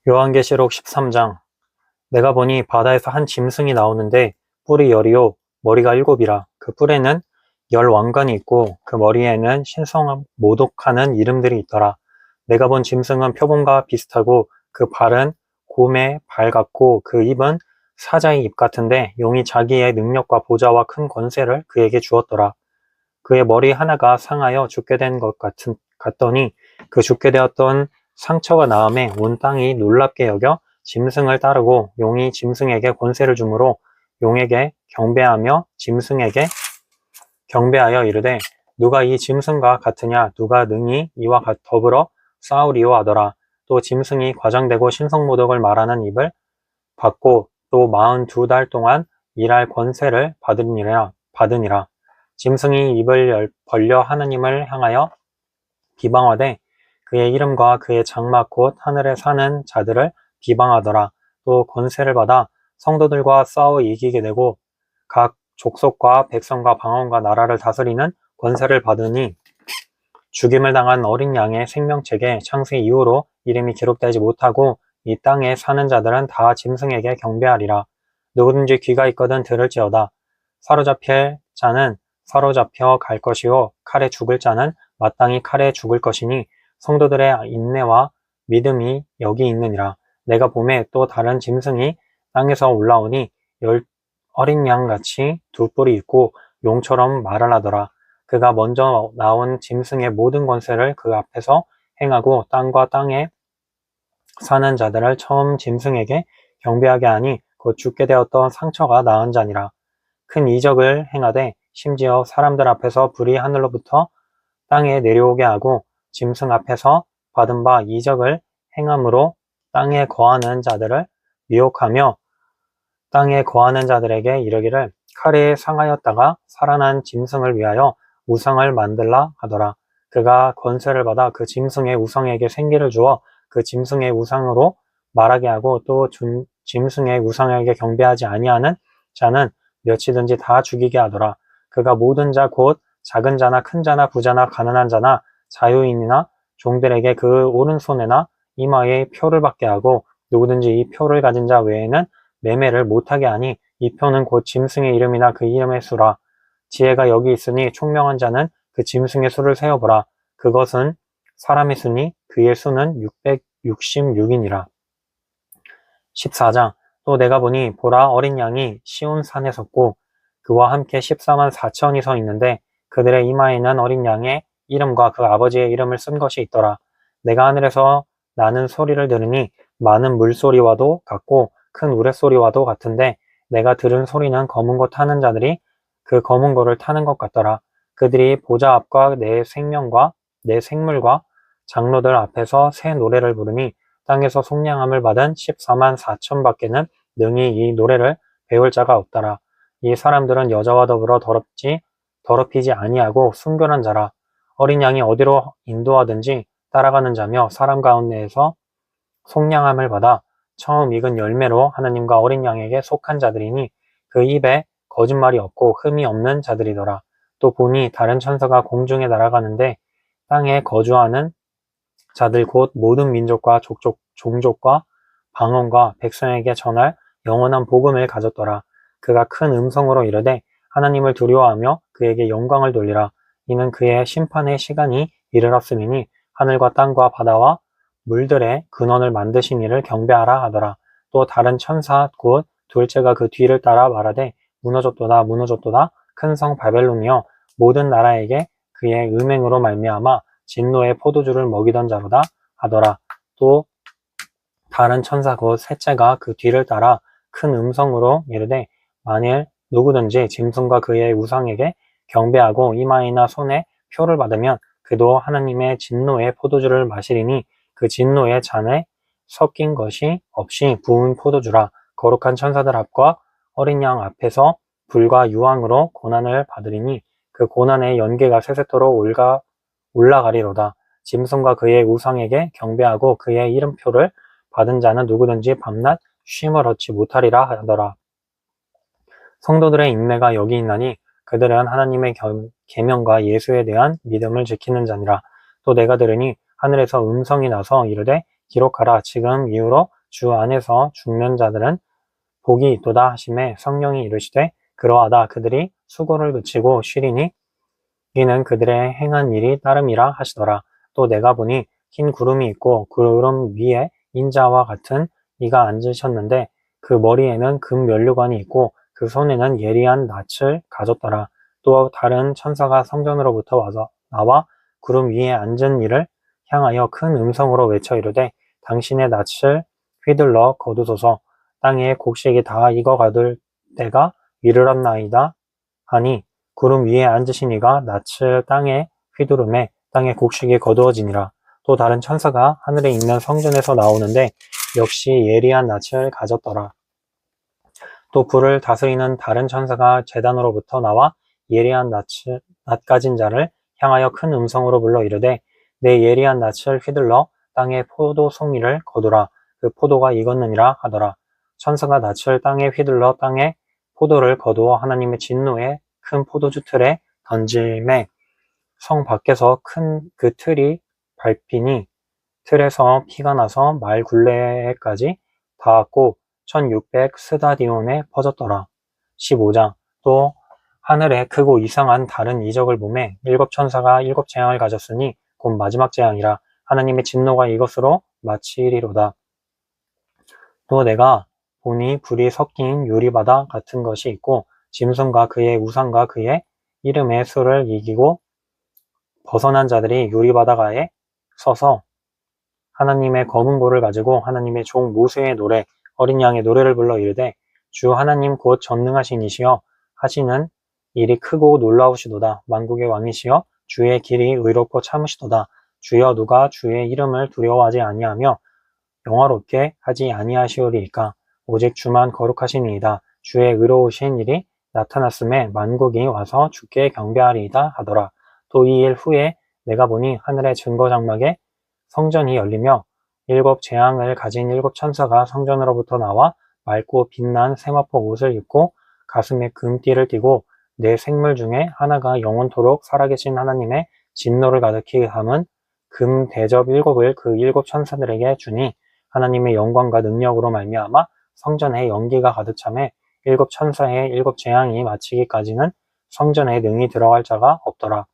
요한계시록 13장. 내가 보니 바다에서 한 짐승이 나오는데 뿔이 10이요 머리가 7이라. 그 뿔에는 10왕관이 있고 그 머리에는 신성 모독하는 이름들이 있더라. 내가 본 짐승은 표범과 비슷하고 그 발은 곰의 발 같고 그 입은 사자의 입 같은데 용이 자기의 능력과 보좌와 큰 권세를 그에게 주었더라. 그의 머리 하나가 상하여 죽게 된 것 같더니 그 죽게 되었던 상처가 나음에 온 땅이 놀랍게 여겨 짐승을 따르고 용이 짐승에게 권세를 주므로 용에게 경배하며 짐승에게 경배하여 이르되 누가 이 짐승과 같으냐 누가 능히 이와 더불어 싸우리요 하더라. 또 짐승이 과장되고 신성모독을 말하는 입을 받고 또 42달 동안 일할 권세를 받으니라. 짐승이 입을 벌려 하느님을 향하여 비방하되 그의 이름과 그의 장막 곧 하늘에 사는 자들을 비방하더라. 또 권세를 받아 성도들과 싸워 이기게 되고 각 족속과 백성과 방언과 나라를 다스리는 권세를 받으니 죽임을 당한 어린 양의 생명책에 창세 이후로 이름이 기록되지 못하고 이 땅에 사는 자들은 다 짐승에게 경배하리라. 누구든지 귀가 있거든 들을지어다. 사로잡힐 자는 사로잡혀 갈 것이요 칼에 죽을 자는 마땅히 칼에 죽을 것이니 성도들의 인내와 믿음이 여기 있느니라. 내가 보매 또 다른 짐승이 땅에서 올라오니 어린 양같이 두 뿔이 있고 용처럼 말을 하더라. 그가 먼저 나온 짐승의 모든 권세를 그 앞에서 행하고 땅과 땅에 사는 자들을 처음 짐승에게 경배하게 하니 곧 죽게 되었던 상처가 나은 자니라. 큰 이적을 행하되 심지어 사람들 앞에서 불이 하늘로부터 땅에 내려오게 하고 짐승 앞에서 받은 바 이적을 행함으로 땅에 거하는 자들을 미혹하며 땅에 거하는 자들에게 이르기를 칼에 상하였다가 살아난 짐승을 위하여 우상을 만들라 하더라. 그가 권세를 받아 그 짐승의 우상에게 생기를 주어 그 짐승의 우상으로 말하게 하고 또 짐승의 우상에게 경배하지 아니하는 자는 몇이든지 다 죽이게 하더라. 그가 모든 자 곧 작은 자나 큰 자나 부자나 가난한 자나 자유인이나 종들에게 그 오른손에나 이마에 표를 받게 하고 누구든지 이 표를 가진 자 외에는 매매를 못하게 하니 이 표는 곧 짐승의 이름이나 그 이름의 수라. 지혜가 여기 있으니 총명한 자는 그 짐승의 수를 세어보라. 그것은 사람의 수니 그의 수는 666이니라. 14장. 또 내가 보니 보라 어린 양이 시온 산에 섰고 그와 함께 14만 4천이 서 있는데 그들의 이마에는 어린 양의 이름과 그 아버지의 이름을 쓴 것이 있더라. 내가 하늘에서 나는 소리를 들으니 많은 물소리와도 같고 큰 우레소리와도 같은데 내가 들은 소리는 검은 것 타는 자들이 그 검은 거를 타는 것 같더라. 그들이 보좌 앞과 내 생물과 장로들 앞에서 새 노래를 부르니 땅에서 속량함을 받은 14만 4천 밖에는 능히 이 노래를 배울 자가 없더라. 이 사람들은 여자와 더불어 더럽히지 아니하고 순결한 자라. 어린 양이 어디로 인도하든지 따라가는 자며 사람 가운데에서 속량함을 받아 처음 익은 열매로 하나님과 어린 양에게 속한 자들이니 그 입에 거짓말이 없고 흠이 없는 자들이더라. 또 보니 다른 천사가 공중에 날아가는데 땅에 거주하는 자들 곧 모든 민족과 종족과 방언과 백성에게 전할 영원한 복음을 가졌더라. 그가 큰 음성으로 이르되 하나님을 두려워하며 그에게 영광을 돌리라. 이는 그의 심판의 시간이 이르렀음이니 하늘과 땅과 바다와 물들의 근원을 만드신 이를 경배하라 하더라. 또 다른 천사 곧 둘째가 그 뒤를 따라 말하되 무너졌도다 무너졌도다 큰 성 바벨론이여 모든 나라에게 그의 음행으로 말미암아 진노의 포도주를 먹이던 자로다 하더라. 또 다른 천사 곧 셋째가 그 뒤를 따라 큰 음성으로 이르되 만일 누구든지 짐승과 그의 우상에게 경배하고 이마에나 손에 표를 받으면 그도 하나님의 진노의 포도주를 마시리니 그 진노의 잔에 섞인 것이 없이 부은 포도주라. 거룩한 천사들 앞과 어린 양 앞에서 불과 유황으로 고난을 받으리니 그 고난의 연계가 세세토록 올라가리로다. 짐승과 그의 우상에게 경배하고 그의 이름표를 받은 자는 누구든지 밤낮 쉼을 얻지 못하리라 하더라. 성도들의 인내가 여기 있나니 그들은 하나님의 계명과 예수에 대한 믿음을 지키는 자니라. 또 내가 들으니 하늘에서 음성이 나서 이르되 기록하라. 지금 이후로 주 안에서 죽는 자들은 복이 있도다 하심에 성령이 이르시되 그러하다 그들이 수고를 그치고 쉬리니 이는 그들의 행한 일이 따름이라 하시더라. 또 내가 보니 흰 구름이 있고 구름 위에 인자와 같은 이가 앉으셨는데 그 머리에는 금 면류관이 있고 그 손에는 예리한 낯을 가졌더라. 또 다른 천사가 성전으로부터 와서 나와 구름 위에 앉은 이를 향하여 큰 음성으로 외쳐 이르되 당신의 낯을 휘둘러 거두소서. 땅에 곡식이 다 익어가둘 때가 이르렀나이다 하니 구름 위에 앉으신 이가 낯을 땅에 휘두르매 땅에 곡식이 거두어지니라. 또 다른 천사가 하늘에 있는 성전에서 나오는데 역시 예리한 낯을 가졌더라. 또 불을 다스리는 다른 천사가 제단으로부터 나와 예리한 낯 가진 자를 향하여 큰 음성으로 불러 이르되 내 예리한 낯을 휘둘러 땅에 포도 송이를 거두라. 그 포도가 익었느니라 하더라. 천사가 낯을 땅에 휘둘러 땅에 포도를 거두어 하나님의 진노의 큰 포도주 틀에 던짐에 성 밖에서 큰 그 틀이 밟히니 틀에서 피가 나서 말 굴레까지 닿았고 1600 스다디온에 퍼졌더라. 15장. 또 하늘에 크고 이상한 다른 이적을 보매 일곱 천사가 일곱 재앙을 가졌으니 곧 마지막 재앙이라. 하나님의 진노가 이것으로 마치리로다. 또 내가 보니 불이 섞인 유리바다 같은 것이 있고 짐승과 그의 우상과 그의 이름의 수를 이기고 벗어난 자들이 유리바다가에 서서 하나님의 검은 고를 가지고 하나님의 종 모세의 노래 어린 양의 노래를 불러 이르되 주 하나님 곧 전능하신 이시여 하시는 일이 크고 놀라우시도다. 만국의 왕이시여 주의 길이 의롭고 참으시도다. 주여 누가 주의 이름을 두려워하지 아니하며 영화롭게 하지 아니하시오리이까. 오직 주만 거룩하시니이다. 주의 의로우신 일이 나타났음에 만국이 와서 주께 경배하리이다 하더라. 또 이 일 후에 내가 보니 하늘의 증거 장막에 성전이 열리며 일곱 재앙을 가진 일곱 천사가 성전으로부터 나와 맑고 빛난 세마포 옷을 입고 가슴에 금띠를 띠고 네 생물 중에 하나가 영원토록 살아계신 하나님의 진노를 가득히 담은 금 대접 일곱을 그 일곱 천사들에게 주니 하나님의 영광과 능력으로 말미암아 성전에 연기가 가득 차매 일곱 천사의 일곱 재앙이 마치기까지는 성전에 능히 들어갈 자가 없더라.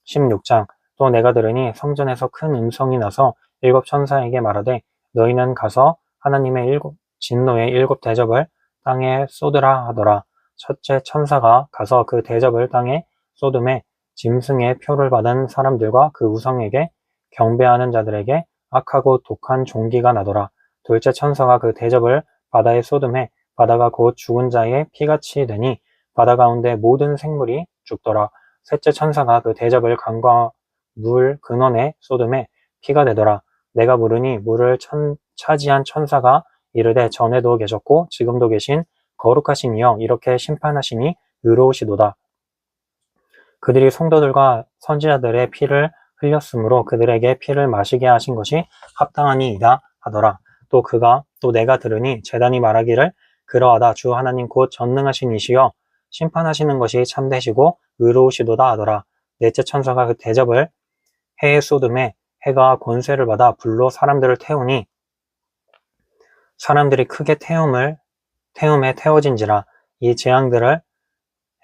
16장. 또 내가 들으니 성전에서 큰 음성이 나서 일곱 천사에게 말하되 너희는 가서 하나님의 진노의 일곱 대접을 땅에 쏟으라 하더라. 첫째 천사가 가서 그 대접을 땅에 쏟음에 짐승의 표를 받은 사람들과 그 우상에게 경배하는 자들에게 악하고 독한 종기가 나더라. 둘째 천사가 그 대접을 바다에 쏟음에 바다가 곧 죽은 자의 피같이 되니 바다 가운데 모든 생물이 죽더라. 셋째 천사가 그 대접을 강과 물 근원에 쏟음에 피가 되더라. 내가 물으니 물을 차지한 천사가 이르되 전에도 계셨고 지금도 계신 거룩하신 이여 이렇게 심판하시니 의로우시도다. 그들이 성도들과 선지자들의 피를 흘렸으므로 그들에게 피를 마시게 하신 것이 합당하니이다 하더라. 또 내가 들으니 제단이 말하기를 그러하다. 주 하나님 곧 전능하신 이시여 심판하시는 것이 참되시고 의로우시도다 하더라. 넷째 천사가 그 대접을 해에 쏟음에 해가 권세를 받아 불로 사람들을 태우니 사람들이 크게 태움에 태워진지라. 이 재앙들을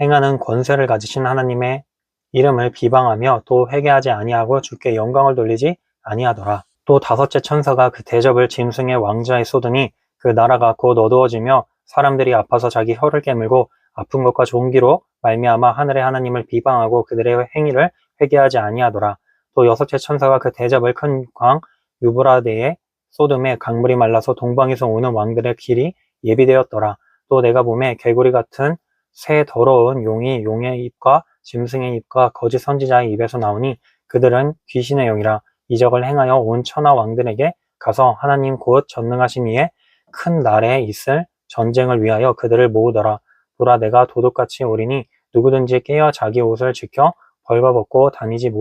행하는 권세를 가지신 하나님의 이름을 비방하며 또 회개하지 아니하고 주께 영광을 돌리지 아니하더라. 또 다섯째 천사가 그 대접을 짐승의 왕자에 쏟으니 그 나라가 곧 어두워지며 사람들이 아파서 자기 혀를 깨물고 아픈 것과 종기로 말미암아 하늘의 하나님을 비방하고 그들의 행위를 회개하지 아니하더라. 또 여섯째 천사가 그 대접을 큰 광 유브라데에 쏟음에 강물이 말라서 동방에서 오는 왕들의 길이 예비되었더라. 또 내가 보매 개구리 같은 새 더러운 용이 용의 입과 짐승의 입과 거짓 선지자의 입에서 나오니 그들은 귀신의 영이라. 이적을 행하여 온 천하 왕들에게 가서 하나님 곧 전능하신 이의 큰 날에 있을 전쟁을 위하여 그들을 모으더라. 보라 내가 도둑같이 오리니 누구든지 깨어 자기 옷을 지켜 벌거벗고 다니지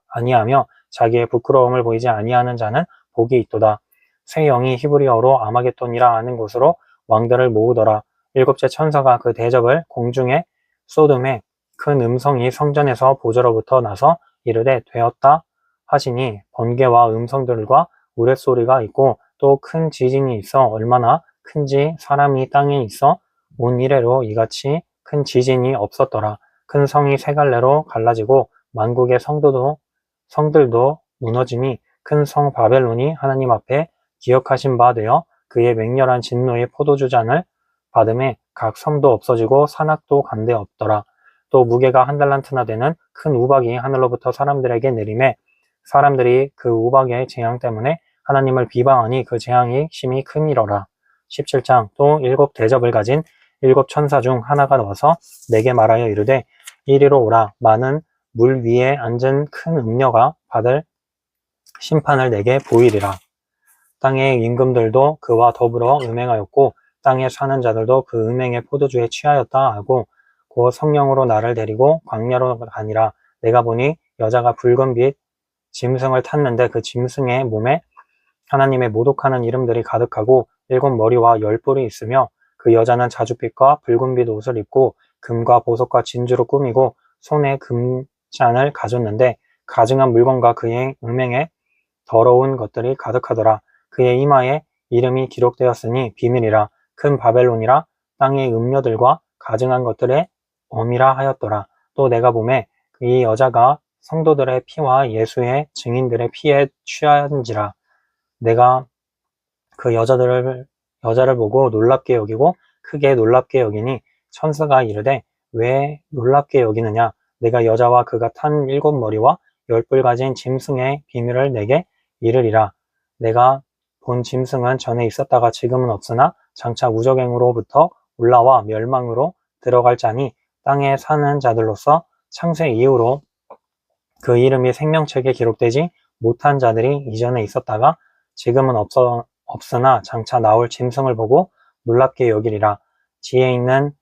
아니하며 자기의 부끄러움을 보이지 아니하는 자는 복이 있도다. 새 영이 히브리어로 아마겟돈이라 하는 곳으로 왕들을 모으더라. 일곱째 천사가 그 대접을 공중에 쏟음에 큰 음성이 성전에서 보좌로부터 나서 이르되 되었다 하시니 번개와 음성들과 우레소리가 있고 또 큰 지진이 있어 얼마나 큰지 사람이 땅에 있어 온 이래로 이같이 큰 지진이 없었더라. 큰 성이 세 갈래로 갈라지고 만국의 성들도 무너지니 큰 성 바벨론이 하나님 앞에 기억하신 바 되어 그의 맹렬한 진노의 포도주잔을 받음에 각 성도 없어지고 산악도 간데 없더라. 또 무게가 한 달란트나 되는 큰 우박이 하늘로부터 사람들에게 내림에 사람들이 그 우박의 재앙 때문에 하나님을 비방하니 그 재앙이 심히 크니러라. 17장 또 7대접을 가진 7천사 중 하나가 와서 내게 말하여 이르되 이리로 오라. 많은 물 위에 앉은 큰 음녀가 받을 심판을 내게 보이리라. 땅의 임금들도 그와 더불어 음행하였고 땅에 사는 자들도 그 음행의 포도주에 취하였다 하고 곧 성령으로 나를 데리고 광야로 가니라. 내가 보니 여자가 붉은 빛 짐승을 탔는데 그 짐승의 몸에 하나님의 모독하는 이름들이 가득하고 7머리와 10뿔이 있으며 그 여자는 자줏빛과 붉은빛 옷을 입고 금과 보석과 진주로 꾸미고 손에 금잔을 가졌는데 가증한 물건과 그의 음행에 더러운 것들이 가득하더라. 그의 이마에 이름이 기록되었으니 비밀이라 큰 바벨론이라 땅의 음녀들과 가증한 것들의 엄이라 하였더라. 또 내가 보매 이 여자가 성도들의 피와 예수의 증인들의 피에 취한지라. 내가 그 여자를 보고 놀랍게 여기고 크게 놀랍게 여기니 천사가 이르되 왜 놀랍게 여기느냐. 내가 여자와 그가 탄 7머리와 10뿔 가진 짐승의 비밀을 내게 이르리라. 내가 본 짐승은 전에 있었다가 지금은 없으나 장차 우저갱으로부터 올라와 멸망으로 들어갈 자니 땅에 사는 자들로서 창세 이후로 그 이름이 생명책에 기록되지 못한 자들이 이전에 있었다가 지금은 없으나 장차 나올 짐승을 보고 놀랍게 여기리라. 지혜 있는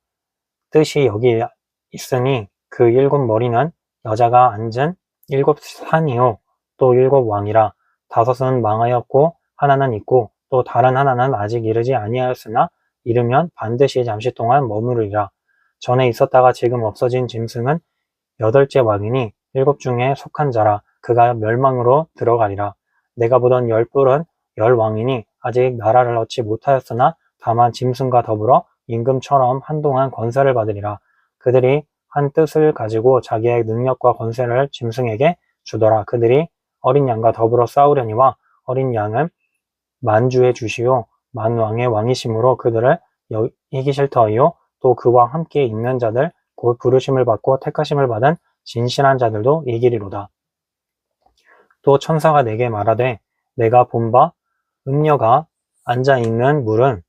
뜻이 여기 있으니 그 7머리는 여자가 앉은 7산이요 또 7왕이라. 5은 망하였고 하나는 있고 또 다른 하나는 아직 이르지 아니하였으나 이르면 반드시 잠시 동안 머무르리라. 전에 있었다가 지금 없어진 짐승은 8째 왕이니 7 중에 속한 자라. 그가 멸망으로 들어가리라. 내가 보던 10뿔은 10왕이니 아직 나라를 얻지 못하였으나 다만 짐승과 더불어 임금처럼 한동안 권세를 받으리라. 그들이 한 뜻을 가지고 자기의 능력과 권세를 짐승에게 주더라. 그들이 어린 양과 더불어 싸우려니와 어린 양은 만주의 주시요 만왕의 왕이심으로 그들을 이기실 터이요 또 그와 함께 있는 자들 곧 부르심을 받고 택하심을 받은 진실한 자들도 이기리로다. 또 천사가 내게 말하되 내가 본 바 음녀가 앉아있는 물은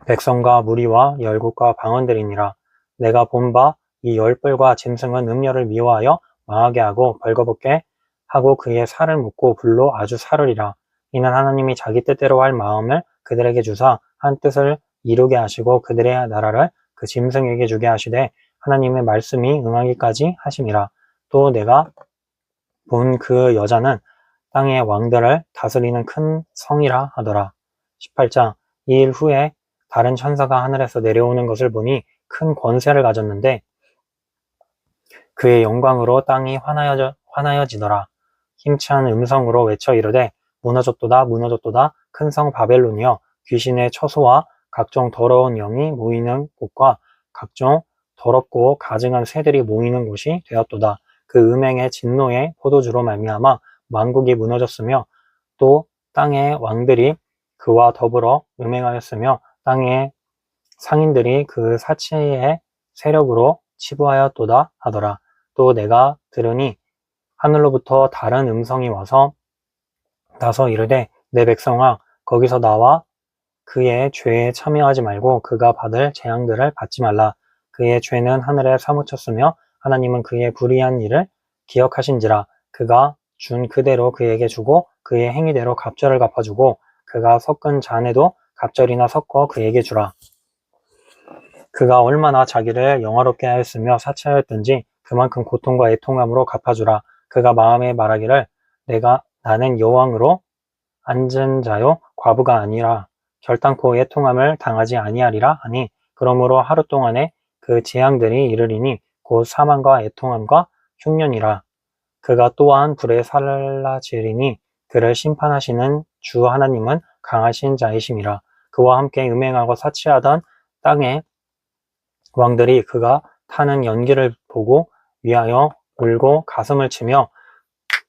백성과 무리와 열국과 방언들이니라. 내가 본 바 이 10뿔과 짐승은 음녀를 미워하여 망하게 하고 벌거벗게 하고 그의 살을 묶고 불로 아주 살으리라. 이는 하나님이 자기 뜻대로 할 마음을 그들에게 주사 한 뜻을 이루게 하시고 그들의 나라를 그 짐승에게 주게 하시되 하나님의 말씀이 응하기까지 하심이라. 또 내가 본 그 여자는 땅의 왕들을 다스리는 큰 성이라 하더라. 18장 이 일 후에 다른 천사가 하늘에서 내려오는 것을 보니 큰 권세를 가졌는데 그의 영광으로 땅이 환하여지더라. 힘찬 음성으로 외쳐 이르되 무너졌도다 무너졌도다 큰 성 바벨론이여 귀신의 처소와 각종 더러운 영이 모이는 곳과 각종 더럽고 가증한 새들이 모이는 곳이 되었도다. 그 음행의 진노의 포도주로 말미암아 만국이 무너졌으며 또 땅의 왕들이 그와 더불어 음행하였으며 땅의 상인들이 그 사치의 세력으로 치부하였도다 하더라. 또 내가 들으니 하늘로부터 다른 음성이 와서 이르되 내 백성아 거기서 나와 그의 죄에 참여하지 말고 그가 받을 재앙들을 받지 말라. 그의 죄는 하늘에 사무쳤으며 하나님은 그의 불의한 일을 기억하신지라. 그가 준 그대로 그에게 주고 그의 행위대로 갑절을 갚아주고 그가 섞은 잔에도 갑절이나 섞어 그에게 주라. 그가 얼마나 자기를 영화롭게 하였으며 사치하였든지 그만큼 고통과 애통함으로 갚아주라. 그가 마음에 말하기를 나는 여왕으로 앉은 자요 과부가 아니라 결단코 애통함을 당하지 아니하리라 하니 그러므로 하루 동안에 그 재앙들이 이르리니 곧 사망과 애통함과 흉년이라. 그가 또한 불에 살라지리니 그를 심판하시는 주 하나님은 강하신 자이심이라. 그와 함께 음행하고 사치하던 땅의 왕들이 그가 타는 연기를 보고 위하여 울고 가슴을 치며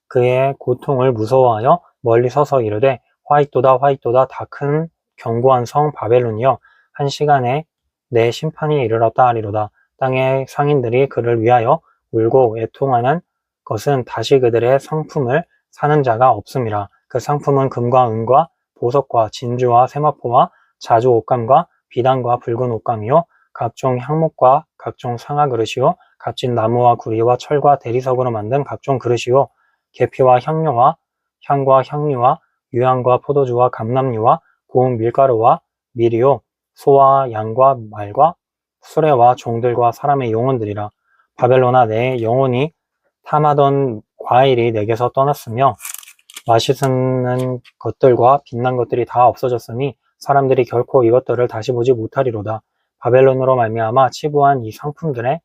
그의 고통을 무서워하여 멀리 서서 이르되 화이토다 화이토다 다 큰 견고한 성 바벨론이여 한 시간에 내 심판이 이르렀다 하리로다. 땅의 상인들이 그를 위하여 울고 애통하는 것은 다시 그들의 상품을 사는 자가 없음이라. 그 상품은 금과 은과 보석과 진주와 세마포와 자주 옷감과 비단과 붉은 옷감이요 각종 향목과 각종 상아 그릇이요 값진 나무와 구리와 철과 대리석으로 만든 각종 그릇이요 계피와 향료와 향과 향유와 유향과 포도주와 감람류와 고운 밀가루와 밀이요 소와 양과 말과 수레와 종들과 사람의 영혼들이라. 바벨론아 내 영혼이 탐하던 과일이 내게서 떠났으며 맛있는 것들과 빛난 것들이 다 없어졌으니 사람들이 결코 이것들을 다시 보지 못하리로다. 바벨론으로 말미암아 치부한 이 상품들의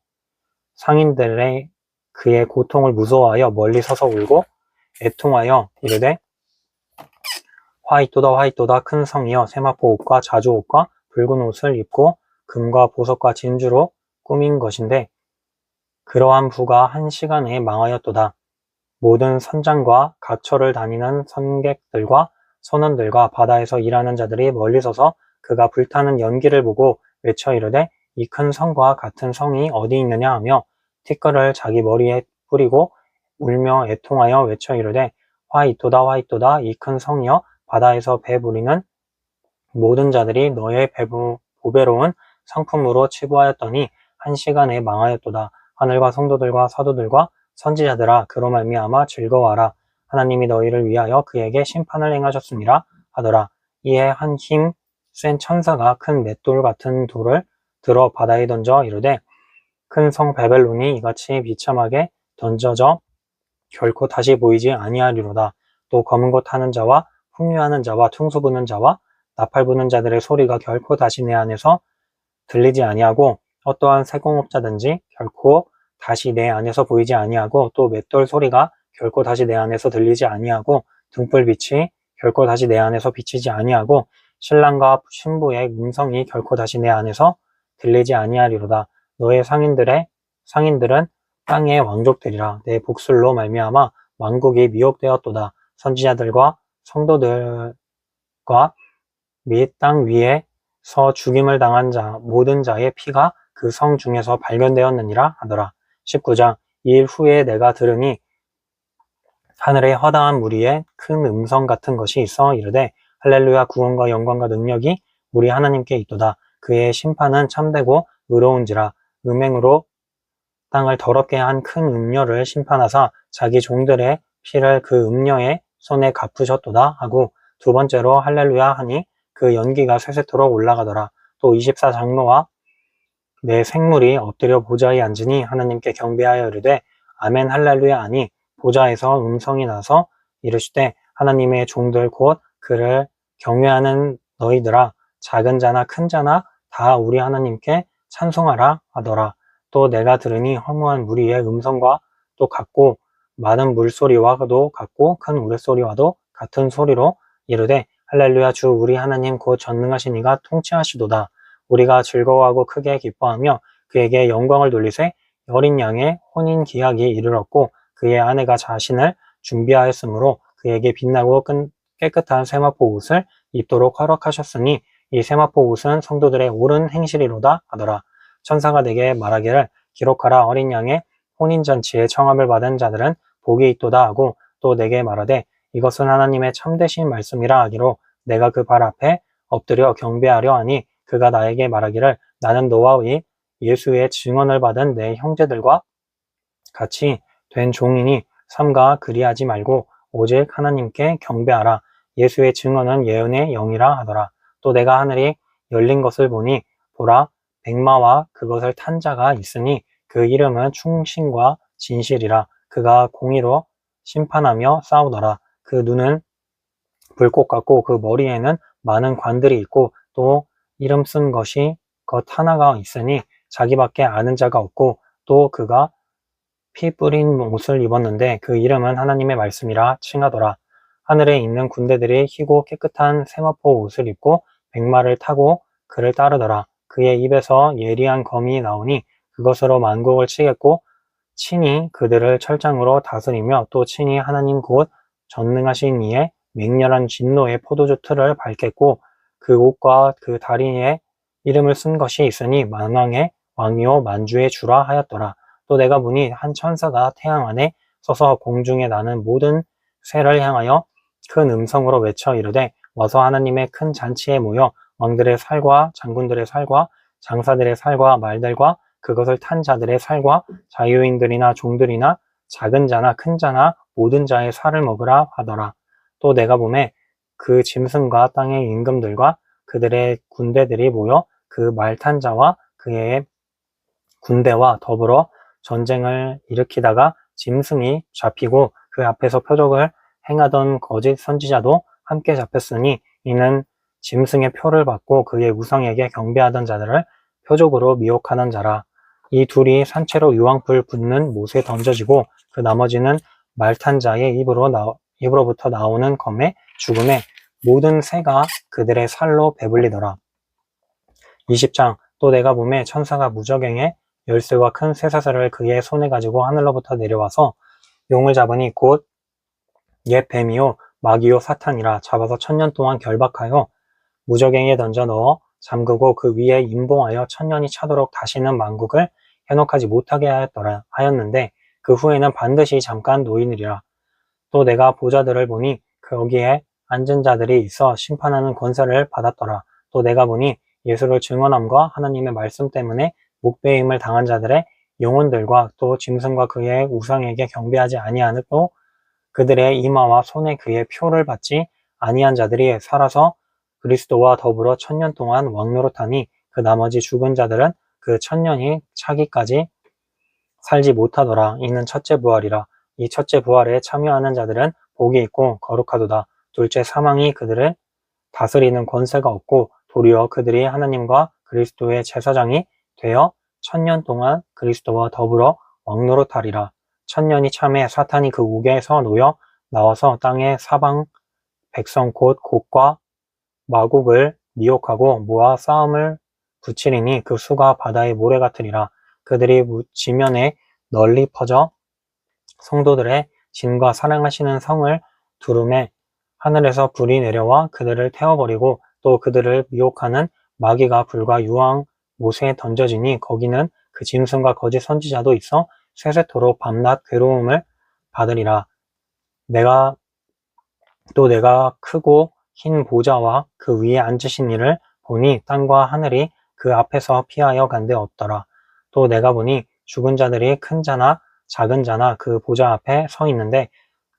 상인들의 그의 고통을 무서워하여 멀리 서서 울고 애통하여 이르되 화이토다 화이토다 큰 성이여 세마포 옷과 자주 옷과 붉은 옷을 입고 금과 보석과 진주로 꾸민 것인데 그러한 부가 한 시간에 망하였도다. 모든 선장과 각처를 다니는 선객들과 선원들과 바다에서 일하는 자들이 멀리 서서 그가 불타는 연기를 보고 외쳐 이르되 이 큰 성과 같은 성이 어디 있느냐 하며 티끌을 자기 머리에 뿌리고 울며 애통하여 외쳐 이르되 화이토다 화이토다 이 큰 성이여 바다에서 배 부리는 모든 자들이 너의 보배로운 상품으로 치부하였더니 한 시간에 망하였도다. 하늘과 성도들과 사도들과 선지자들아 그로 말미암아 즐거워하라. 하나님이 너희를 위하여 그에게 심판을 행하셨음이라 하더라. 이에 한 힘 센 천사가 큰 맷돌 같은 돌을 들어 바다에 던져 이르되 큰 성 바벨론이 이같이 비참하게 던져져 결코 다시 보이지 아니하리로다. 또 검은 곳 하는 자와 풍류하는 자와 퉁소 부는 자와 나팔 부는 자들의 소리가 결코 다시 내 안에서 들리지 아니하고 어떠한 세공업자든지 결코 다시 내 안에서 보이지 아니하고 또 맷돌 소리가 결코 다시 내 안에서 들리지 아니하고 등불빛이 결코 다시 내 안에서 비치지 아니하고 신랑과 신부의 음성이 결코 다시 내 안에서 들리지 아니하리로다. 너의 상인들은 땅의 왕족들이라. 내 복술로 말미암아 왕국이 미혹되었도다. 선지자들과 성도들과 및 땅 위에서 죽임을 당한 자 모든 자의 피가 그 성 중에서 발견되었느니라 하더라. 19장 이 일 후에 내가 들으니 하늘에 허다한 무리에 큰 음성 같은 것이 있어 이르되 할렐루야 구원과 영광과 능력이 우리 하나님께 있도다. 그의 심판은 참되고 의로운지라. 음행으로 땅을 더럽게 한 큰 음녀를 심판하사 자기 종들의 피를 그 음녀의 손에 갚으셨도다 하고 두 번째로 할렐루야 하니 그 연기가 쇠쇠토록 올라가더라. 또 24장로와 내 생물이 엎드려 보좌에 앉으니 하나님께 경배하여 이르되 아멘 할렐루야 하니 보좌에서 음성이 나서 이르시되 하나님의 종들 곧 그를 경외하는 너희들아 작은 자나 큰 자나 다 우리 하나님께 찬송하라 하더라. 또 내가 들으니 허무한 무리의 음성과 또 같고 많은 물소리와도 같고 큰 우레소리와도 같은 소리로 이르되 할렐루야 주 우리 하나님 곧 전능하신 이가 통치하시도다. 우리가 즐거워하고 크게 기뻐하며 그에게 영광을 돌리세 어린 양의 혼인 기약이 이르렀고 그의 아내가 자신을 준비하였으므로 그에게 빛나고 깨끗한 세마포 옷을 입도록 허락하셨으니 이 세마포 옷은 성도들의 옳은 행실이로다 하더라. 천사가 내게 말하기를 기록하라 어린 양의 혼인잔치에 청함을 받은 자들은 복이 있도다 하고 또 내게 말하되 이것은 하나님의 참되신 말씀이라 하기로 내가 그 발 앞에 엎드려 경배하려 하니 그가 나에게 말하기를 나는 너와 예수의 증언을 받은 내 형제들과 같이 된 종이니 삼가 그리하지 말고 오직 하나님께 경배하라. 예수의 증언은 예언의 영이라 하더라. 또 내가 하늘이 열린 것을 보니 보라 백마와 그것을 탄 자가 있으니 그 이름은 충신과 진실이라. 그가 공의로 심판하며 싸우더라. 그 눈은 불꽃 같고 그 머리에는 많은 관들이 있고 또 이름 쓴 것이 것 하나가 있으니 자기밖에 아는 자가 없고 또 그가 피 뿌린 옷을 입었는데 그 이름은 하나님의 말씀이라 칭하더라. 하늘에 있는 군대들이 희고 깨끗한 세마포 옷을 입고 백마를 타고 그를 따르더라. 그의 입에서 예리한 검이 나오니 그것으로 만국을 치겠고 친히 그들을 철장으로 다스리며 또 친히 하나님 곧 전능하신 이의 맹렬한 진노의 포도주 틀을 밟겠고 그 옷과 그 다리에 이름을 쓴 것이 있으니 만왕의 왕이요 만주의 주라 하였더라. 또 내가 보니 한 천사가 태양 안에 서서 공중에 나는 모든 새를 향하여 큰 음성으로 외쳐 이르되 와서 하나님의 큰 잔치에 모여 왕들의 살과 장군들의 살과 장사들의 살과 말들과 그것을 탄 자들의 살과 자유인들이나 종들이나 작은 자나 큰 자나 모든 자의 살을 먹으라 하더라. 또 내가 보매 그 짐승과 땅의 임금들과 그들의 군대들이 모여 그 말 탄 자와 그의 군대와 더불어 전쟁을 일으키다가 짐승이 잡히고 그 앞에서 표적을 행하던 거짓 선지자도 함께 잡혔으니 이는 짐승의 표를 받고 그의 우상에게 경배하던 자들을 표적으로 미혹하는 자라. 이 둘이 산채로 유황불 붙는 못에 던져지고 그 나머지는 말 탄 자의 입으로부터 나오는 검에 죽음에 모든 새가 그들의 살로 배불리더라. 20장 또 내가 보매 천사가 무저갱에 열쇠와 큰 쇠사슬을 그의 손에 가지고 하늘로부터 내려와서 용을 잡으니 곧 옛 뱀이요 마귀요 사탄이라 잡아서 1000년 동안 결박하여 무저갱에 던져 넣어 잠그고 그 위에 임봉하여 1000년이 차도록 다시는 만국을 현혹하지 못하게 하였는데 그 후에는 반드시 잠깐 노이느리라. 또 내가 보좌들을 보니 거기에 앉은 자들이 있어 심판하는 권세를 받았더라. 또 내가 보니 예수를 증언함과 하나님의 말씀 때문에 목배임을 당한 자들의 영혼들과 또 짐승과 그의 우상에게 경배하지 아니하는 또 그들의 이마와 손에 그의 표를 받지 아니한 자들이 살아서 그리스도와 더불어 1000년 동안 왕노릇하니 그 나머지 죽은 자들은 그 1000년이 차기까지 살지 못하더라. 이는 첫째 부활이라. 이 첫째 부활에 참여하는 자들은 복이 있고 거룩하도다. 둘째 사망이 그들을 다스리는 권세가 없고 도리어 그들이 하나님과 그리스도의 제사장이 되어 1000년 동안 그리스도와 더불어 왕노릇하리라. 1000년이 참에 사탄이 그 우개에서 놓여 나와서 땅의 사방 백성 곧 곡과 마곡을 미혹하고 모아 싸움을 붙이리니 그 수가 바다의 모래 같으리라. 그들이 지면에 널리 퍼져 성도들의 진과 사랑하시는 성을 두름에 하늘에서 불이 내려와 그들을 태워버리고 또 그들을 미혹하는 마귀가 불과 유황 못에 던져지니 거기는 그 짐승과 거짓 선지자도 있어 세세토록 밤낮 괴로움을 받으리라. 내가 크고 흰 보좌와 그 위에 앉으신 이를 보니 땅과 하늘이 그 앞에서 피하여 간데 없더라. 또 내가 보니 죽은 자들이 큰 자나 작은 자나 그 보좌 앞에 서 있는데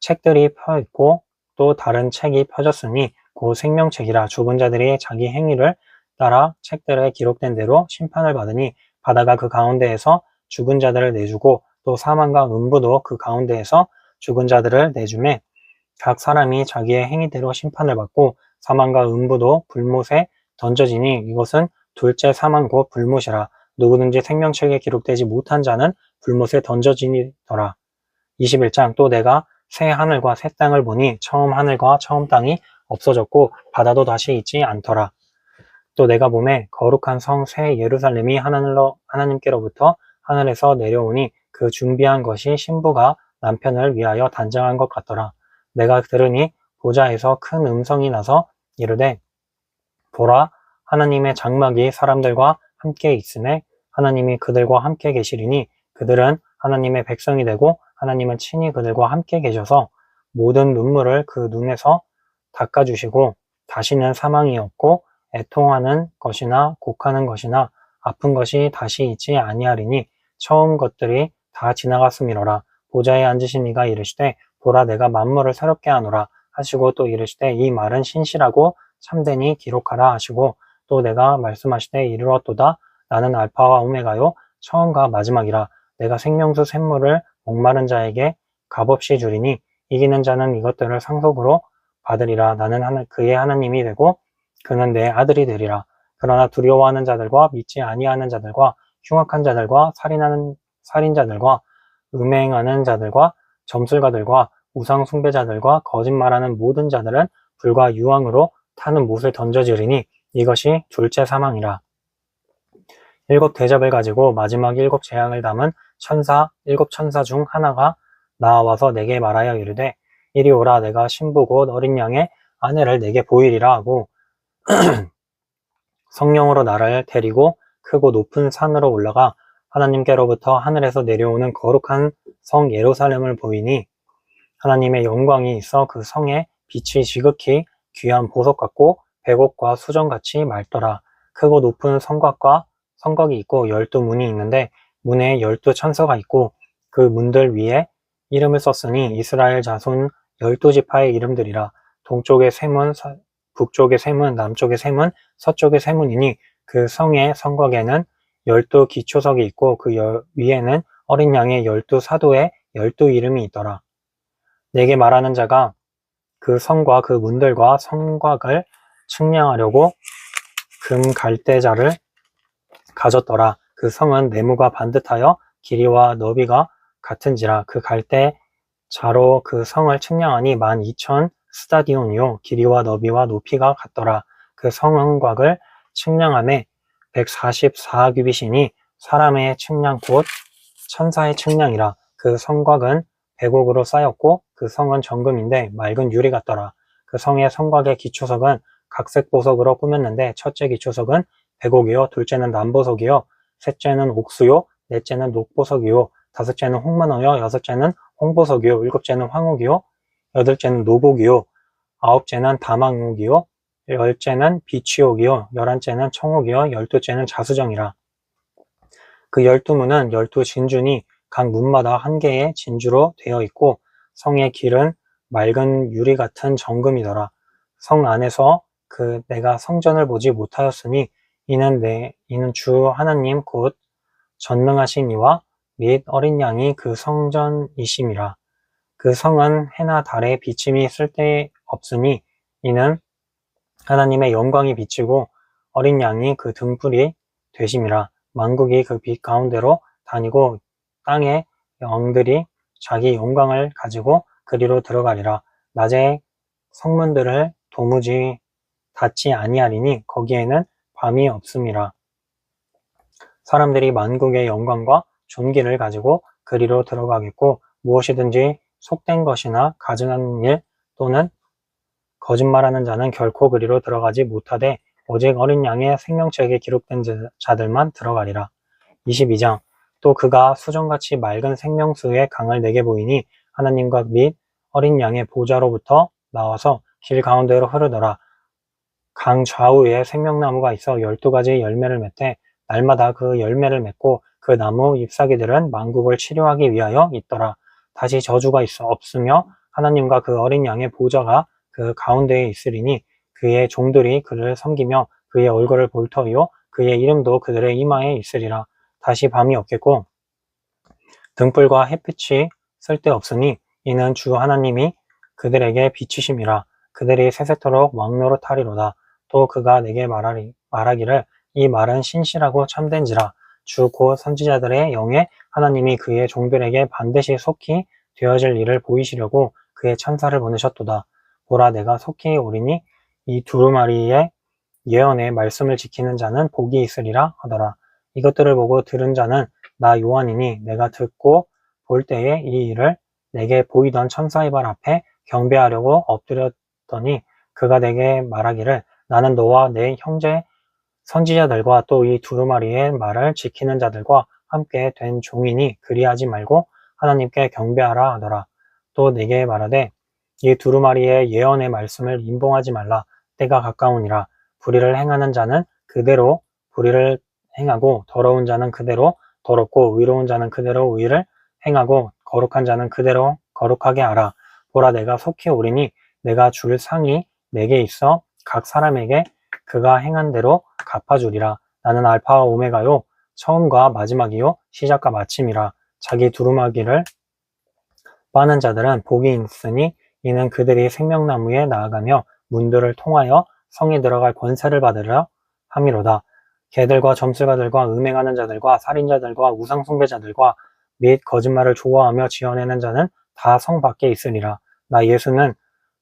책들이 펴 있고 또 다른 책이 펴졌으니 그 생명책이라. 죽은 자들이 자기 행위를 따라 책들에 기록된 대로 심판을 받으니 바다가 그 가운데에서 죽은 자들을 내주고 또 사망과 음부도 그 가운데에서 죽은 자들을 내주매 각 사람이 자기의 행위대로 심판을 받고 사망과 음부도 불못에 던져지니 이것은 둘째 사망 곧 불못이라. 누구든지 생명책에 기록되지 못한 자는 불못에 던져지니더라. 21장 또 내가 새 하늘과 새 땅을 보니 처음 하늘과 처음 땅이 없어졌고 바다도 다시 있지 않더라. 또 내가 보매 거룩한 성 새 예루살렘이 하나님께로부터 하늘에서 내려오니 그 준비한 것이 신부가 남편을 위하여 단장한 것 같더라. 내가 들으니 보좌에서 큰 음성이 나서 이르되 보라 하나님의 장막이 사람들과 함께 있음에 하나님이 그들과 함께 계시리니 그들은 하나님의 백성이 되고 하나님은 친히 그들과 함께 계셔서 모든 눈물을 그 눈에서 닦아주시고 다시는 사망이 없고 애통하는 것이나 곡하는 것이나 아픈 것이 다시 있지 아니하리니 처음 것들이 다 지나갔음이로라. 보좌에 앉으신 이가 이르시되 보라 내가 만물을 새롭게 하노라 하시고 또 이르시되 이 말은 신실하고 참되니 기록하라 하시고 또 내가 말씀하시되 이르렀도다 나는 알파와 오메가요 처음과 마지막이라. 내가 생명수 샘물을 목마른 자에게 값없이 주리니 이기는 자는 이것들을 상속으로 받으리라. 나는 그의 하나님이 되고 그는 내 아들이 되리라. 그러나 두려워하는 자들과 믿지 아니하는 자들과 흉악한 자들과 살인자들과 음행하는 자들과 점술가들과 우상 숭배자들과 거짓말하는 모든 자들은 불과 유황으로 타는 못을 던져지리니 이것이 둘째 사망이라. 일곱 대접을 가지고 마지막 일곱 재앙을 담은 일곱 천사 중 하나가 나와서 내게 말하여 이르되 이리 오라. 내가 신부 곧 어린 양의 아내를 내게 보이리라 하고 성령으로 나를 데리고 크고 높은 산으로 올라가 하나님께로부터 하늘에서 내려오는 거룩한 성 예루살렘을 보이니 하나님의 영광이 있어 그 성에 빛이 지극히 귀한 보석 같고 백옥과 수정같이 맑더라. 크고 높은 성곽이 있고 12문이 있는데 문에 12천사가 있고 그 문들 위에 이름을 썼으니 이스라엘 자손 12지파의 이름들이라. 동쪽의 세 문, 북쪽의 세 문, 남쪽의 세 문, 서쪽의 세 문이니 그 성의 성곽에는 12기초석이 있고 그 위에는 어린 양의 12사도의 12이름이 있더라. 내게 말하는 자가 그 성과 그 문들과 성곽을 측량하려고 금 갈대자를 가졌더라. 그 성은 네모가 반듯하여 길이와 너비가 같은지라. 그 갈대자로 그 성을 측량하니 12,000 스타디온이요 길이와 너비와 높이가 같더라. 그 성곽을 측량함에 144규빗이니 사람의 측량 곧 천사의 측량이라. 그 성곽은 백옥으로 쌓였고 그 성은 정금인데 맑은 유리 같더라. 그 성의 성곽의 기초석은 각색 보석으로 꾸몄는데 첫째 기초석은 백옥이요 둘째는 남보석이요 셋째는 옥수요 넷째는 녹보석이요 다섯째는 홍만호요 여섯째는 홍보석이요 일곱째는 황옥이요 여덟째는 노복이요 아홉째는 다망옥이요 열째는 비취옥이요 열한째는 청옥이요 열두째는 자수정이라. 그 12문은 12진주니 각 문마다 한 개의 진주로 되어 있고 성의 길은 맑은 유리 같은 정금이더라. 성 안에서 내가 성전을 보지 못하였으니 이는 주 하나님 곧 전능하신 이와 및 어린 양이 그 성전이심이라. 그 성은 해나 달의 비침이 쓸데없으니 이는 하나님의 영광이 비치고 어린 양이 그 등불이 되심이라. 만국이 그 빛 가운데로 다니고 땅의 영들이 자기 영광을 가지고 그리로 들어가리라. 낮에 성문들을 도무지 닫지 아니하리니 거기에는 밤이 없음이라. 사람들이 만국의 영광과 존귀를 가지고 그리로 들어가겠고 무엇이든지 속된 것이나 가증한 일 또는 거짓말하는 자는 결코 그리로 들어가지 못하되 오직 어린 양의 생명책에 기록된 자들만 들어가리라. 22장 또 그가 수정같이 맑은 생명수의 강을 내게 보이니 하나님과 및 어린 양의 보좌로부터 나와서 길 가운데로 흐르더라. 강 좌우에 생명나무가 있어 12가지 열매를 맺되 날마다 그 열매를 맺고 그 나무 잎사귀들은 만국을 치료하기 위하여 있더라. 다시 저주가 없으며 하나님과 그 어린 양의 보좌가 그 가운데에 있으리니 그의 종들이 그를 섬기며 그의 얼굴을 볼 터이요 그의 이름도 그들의 이마에 있으리라. 다시 밤이 없겠고 등불과 햇빛이 쓸데없으니 이는 주 하나님이 그들에게 비치심이라. 그들이 세세토록 왕노릇하리로다. 또 그가 내게 말하기를 이 말은 신실하고 참된지라. 주 곧 선지자들의 영에 하나님이 그의 종들에게 반드시 속히 되어질 일을 보이시려고 그의 천사를 보내셨도다. 보라 내가 속히 오리니 이 두루마리의 예언의 말씀을 지키는 자는 복이 있으리라 하더라. 이것들을 보고 들은 자는 나 요한이니 내가 듣고 볼 때에 이 일을 내게 보이던 천사의 발 앞에 경배하려고 엎드렸더니 그가 내게 말하기를 나는 너와 내 형제 선지자들과 또 이 두루마리의 말을 지키는 자들과 함께 된 종이니 그리하지 말고 하나님께 경배하라 하더라. 또 내게 말하되 이 두루마리의 예언의 말씀을 임봉하지 말라. 때가 가까우니라. 불의를 행하는 자는 그대로 불의를 행하고 더러운 자는 그대로 더럽고 의로운 자는 그대로 의를 행하고 거룩한 자는 그대로 거룩하게 하라. 보라 내가 속히 오리니 내가 줄 상이 내게 있어 각 사람에게 그가 행한 대로 갚아주리라. 나는 알파와 오메가요 처음과 마지막이요 시작과 마침이라. 자기 두루마기를 빠는 자들은 복이 있으니 이는 그들이 생명나무에 나아가며 문들을 통하여 성에 들어갈 권세를 받으려 함이로다. 개들과 점술가들과 음행하는 자들과 살인자들과 우상숭배자들과 및 거짓말을 좋아하며 지어내는 자는 다 성 밖에 있으리라. 나 예수는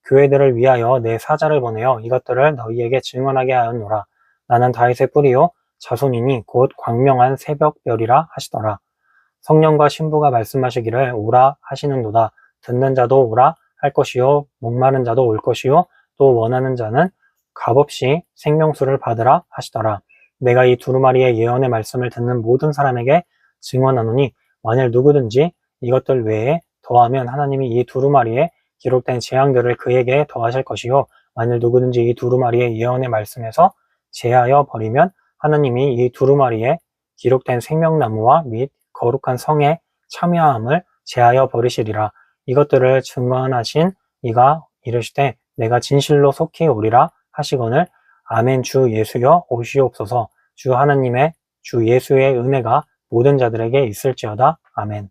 교회들을 위하여 내 사자를 보내어 이것들을 너희에게 증언하게 하였노라. 나는 다윗의 뿌리요 자손이니 곧 광명한 새벽별이라 하시더라. 성령과 신부가 말씀하시기를 오라 하시는도다. 듣는 자도 오라 할 것이요 목마른 자도 올 것이요 또 원하는 자는 값없이 생명수를 받으라 하시더라. 내가 이 두루마리의 예언의 말씀을 듣는 모든 사람에게 증언하노니 만일 누구든지 이것들 외에 더하면 하나님이 이 두루마리에 기록된 재앙들을 그에게 더하실 것이요 만일 누구든지 이 두루마리의 예언의 말씀에서 제하여 버리면 하나님이 이 두루마리에 기록된 생명나무와 및 거룩한 성에 참여함을 제하여 버리시리라. 이것들을 증언하신 이가 이르시되 내가 진실로 속히 오리라 하시거늘 아멘. 주 예수여 오시옵소서. 주 하나님의 주 예수의 은혜가 모든 자들에게 있을지어다. 아멘.